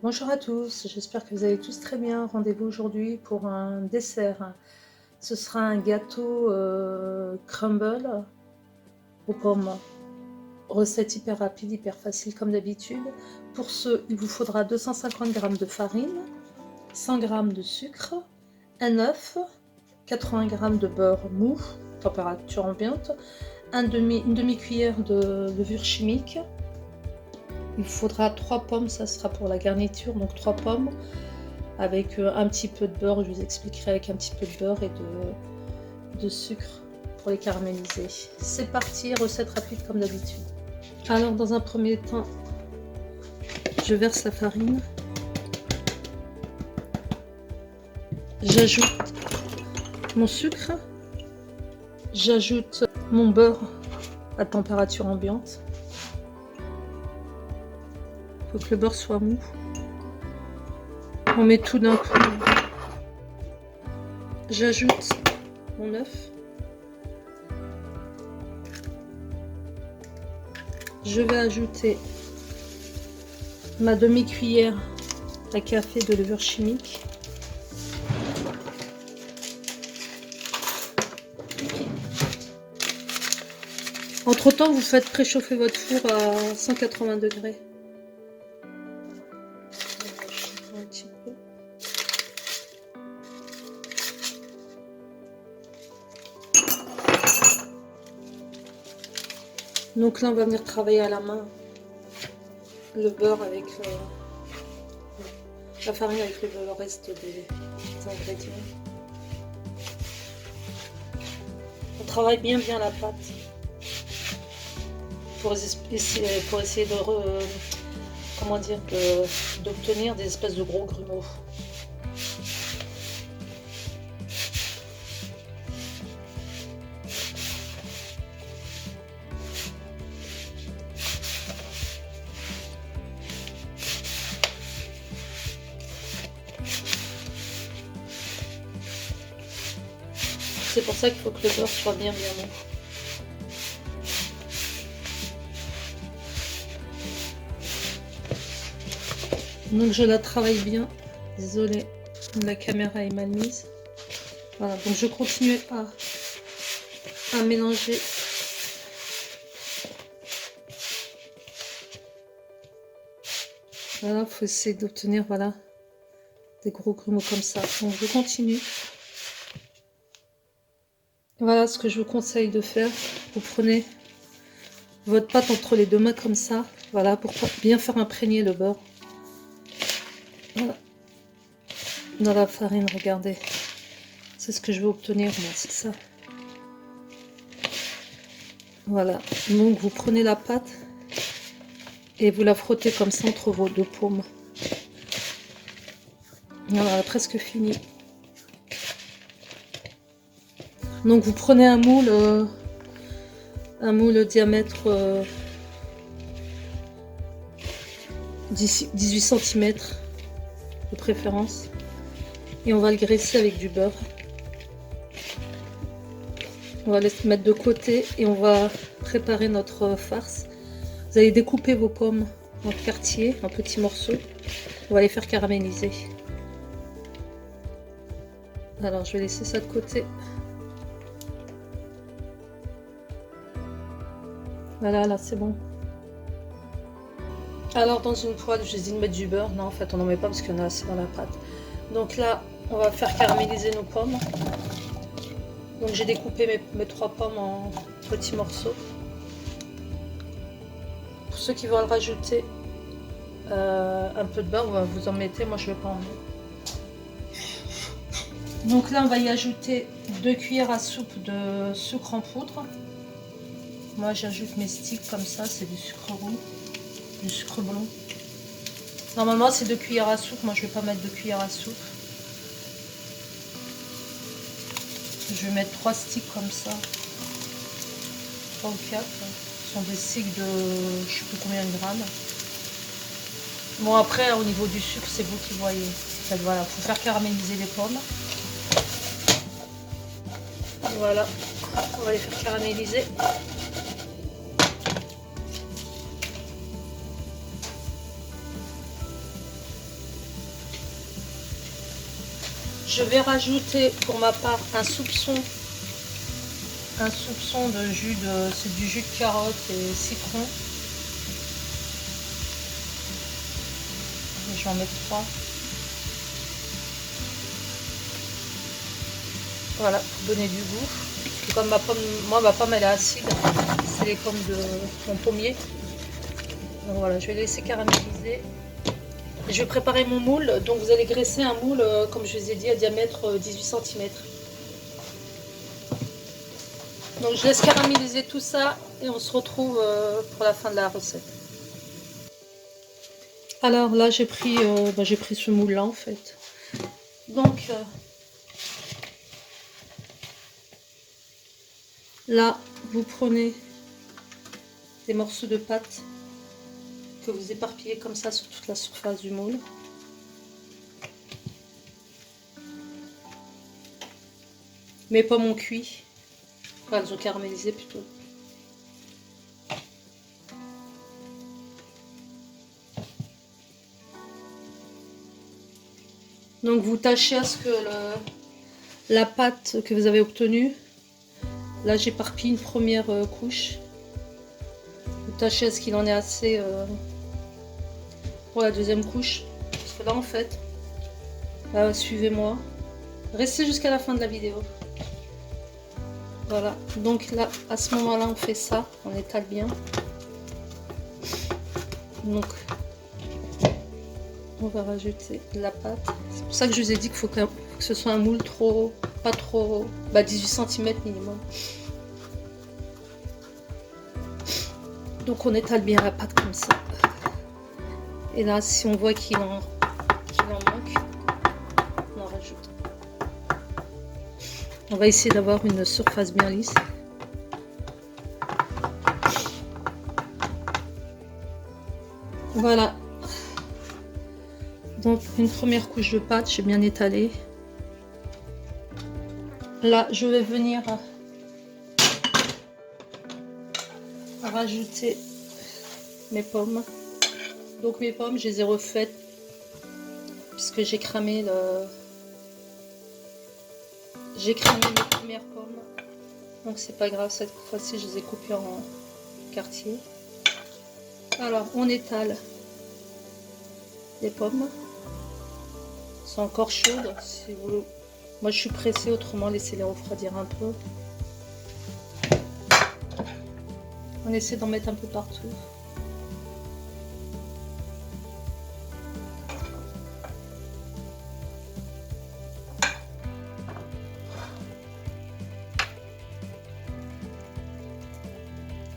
Bonjour à tous, j'espère que vous allez tous très bien. Rendez-vous aujourd'hui pour un dessert. Ce sera un gâteau crumble aux pommes. Recette hyper rapide, hyper facile comme d'habitude. Pour ce, il vous faudra 250 g de farine, 100 g de sucre, un œuf, 80 g de beurre mou, température ambiante, une demi-cuillère de levure chimique. Il vous faudra 3 pommes, ça sera pour la garniture, donc 3 pommes avec un petit peu de beurre, je vous expliquerai, avec un petit peu de beurre et de sucre pour les caraméliser. C'est parti, recette rapide comme d'habitude. Alors dans un premier temps, je verse la farine, j'ajoute mon sucre, j'ajoute mon beurre à température ambiante. Il faut que le beurre soit mou. On met tout d'un coup. J'ajoute mon œuf. Je vais ajouter ma demi-cuillère à café de levure chimique. Entre-temps, vous faites préchauffer votre four à 180 degrés. Un petit peu. Donc là, on va venir travailler à la main le beurre avec la farine avec le reste des ingrédients. On travaille bien la pâte pour essayer de d'obtenir des espèces de gros grumeaux. C'est pour ça qu'il faut que le beurre soit bien mou. Donc je la travaille bien. Désolée, la caméra est mal mise. Voilà, donc je continue à mélanger. Voilà, il faut essayer d'obtenir des gros grumeaux comme ça. Donc je continue. Voilà ce que je vous conseille de faire. Vous prenez votre pâte entre les deux mains comme ça. Voilà, pour bien faire imprégner le beurre. Voilà. Dans la farine, regardez. C'est ce que je veux obtenir, moi, c'est ça. Voilà. Donc vous prenez la pâte et vous la frottez comme ça entre vos deux paumes. Voilà, elle est presque finie. Donc vous prenez un moule diamètre 18 cm de préférence, et on va le graisser avec du beurre. On va le mettre de côté et on va préparer notre farce. Vous allez découper vos pommes en quartiers, en petits morceaux. On va les faire caraméliser. Alors je vais laisser ça de côté. Voilà, là c'est bon. Alors dans une poêle, je dis de mettre du beurre. Non, en fait on n'en met pas parce qu'il y en a assez dans la pâte. Donc là, on va faire caraméliser nos pommes. Donc j'ai découpé mes 3 pommes en petits morceaux. Pour ceux qui veulent rajouter un peu de beurre, vous en mettez, moi je ne vais pas en mettre. Donc là on va y ajouter 2 cuillères à soupe de sucre en poudre. Moi j'ajoute mes sticks comme ça, c'est du sucre roux, du sucre blond. Normalement c'est 2 cuillères à soupe, moi je vais pas mettre 2 cuillères à soupe. Je vais mettre 3 sticks comme ça, 3 ou 4. Ce sont des sticks de je sais plus combien de grammes. Bon après au niveau du sucre c'est vous qui voyez. En fait, voilà, il faut faire caraméliser les pommes. Voilà, on va les faire caraméliser. Je vais rajouter pour ma part un soupçon de jus de, c'est du jus de carotte et citron. Je vais en mettre 3. Voilà, pour donner du goût. Parce que comme ma pomme elle est acide, c'est les pommes de mon pommier. Donc voilà, je vais laisser caraméliser. Et je vais préparer mon moule. Donc vous allez graisser un moule, comme je vous ai dit, à diamètre 18 cm. Donc je laisse caraméliser tout ça et on se retrouve pour la fin de la recette. Alors là j'ai pris ce moule là en fait. Donc là vous prenez des morceaux de pâte que vous éparpillez comme ça sur toute la surface du moule. Mes pommes ont cuit, enfin, elles ont caramélisé plutôt. Donc vous tâchez à ce que la pâte que vous avez obtenue, là j'éparpille une première couche. Vous tâchez à ce qu'il en ait assez pour la deuxième couche. Parce que là en fait, suivez-moi, restez jusqu'à la fin de la vidéo. Voilà, donc là à ce moment-là on fait ça, on étale bien. Donc on va rajouter de la pâte. C'est pour ça que je vous ai dit qu'il faut que ce soit un moule pas trop, 18 cm minimum. Donc on étale bien la pâte comme ça. Et là, si on voit qu'il en manque, on en rajoute. On va essayer d'avoir une surface bien lisse. Voilà. Donc une première couche de pâte, j'ai bien étalé. Là, je vais venir rajouter mes pommes. Donc mes pommes, je les ai refaites puisque j'ai cramé mes premières pommes. Donc c'est pas grave, cette fois-ci je les ai coupées en quartiers. Alors on étale les pommes. Sont encore chaudes. Si vous... Moi je suis pressée, autrement laissez-les refroidir un peu. On essaie d'en mettre un peu partout.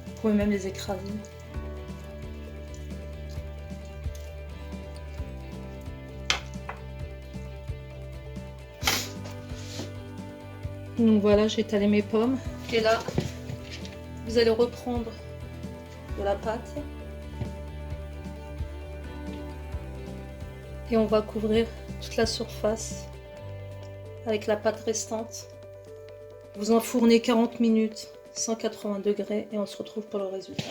Vous pouvez même les écraser. Donc voilà, j'ai étalé mes pommes. Et là, vous allez reprendre de la pâte. Et on va couvrir toute la surface avec la pâte restante. Vous enfournez 40 minutes, 180 degrés, et on se retrouve pour le résultat.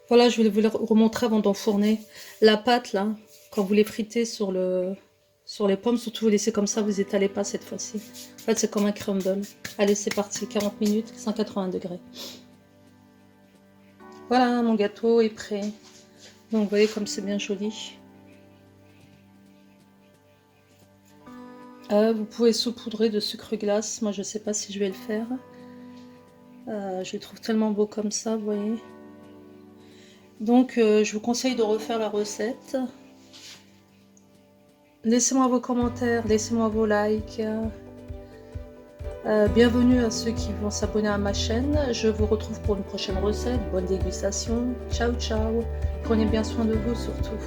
Voilà, je vais vous le remontrer avant d'enfourner. La pâte, là, quand vous les fritez sur les pommes, surtout vous laissez comme ça, vous étalez pas cette fois-ci. En fait, c'est comme un crumble. Allez, c'est parti, 40 minutes, 180 degrés. Voilà, mon gâteau est prêt. Donc, vous voyez comme c'est bien joli. Vous pouvez saupoudrer de sucre glace. Moi, je ne sais pas si je vais le faire. Je le trouve tellement beau comme ça, vous voyez. Donc, je vous conseille de refaire la recette. Laissez-moi vos commentaires, laissez-moi vos likes. Bienvenue à ceux qui vont s'abonner à ma chaîne. Je vous retrouve pour une prochaine recette. Bonne dégustation. Ciao, ciao. Prenez bien soin de vous surtout.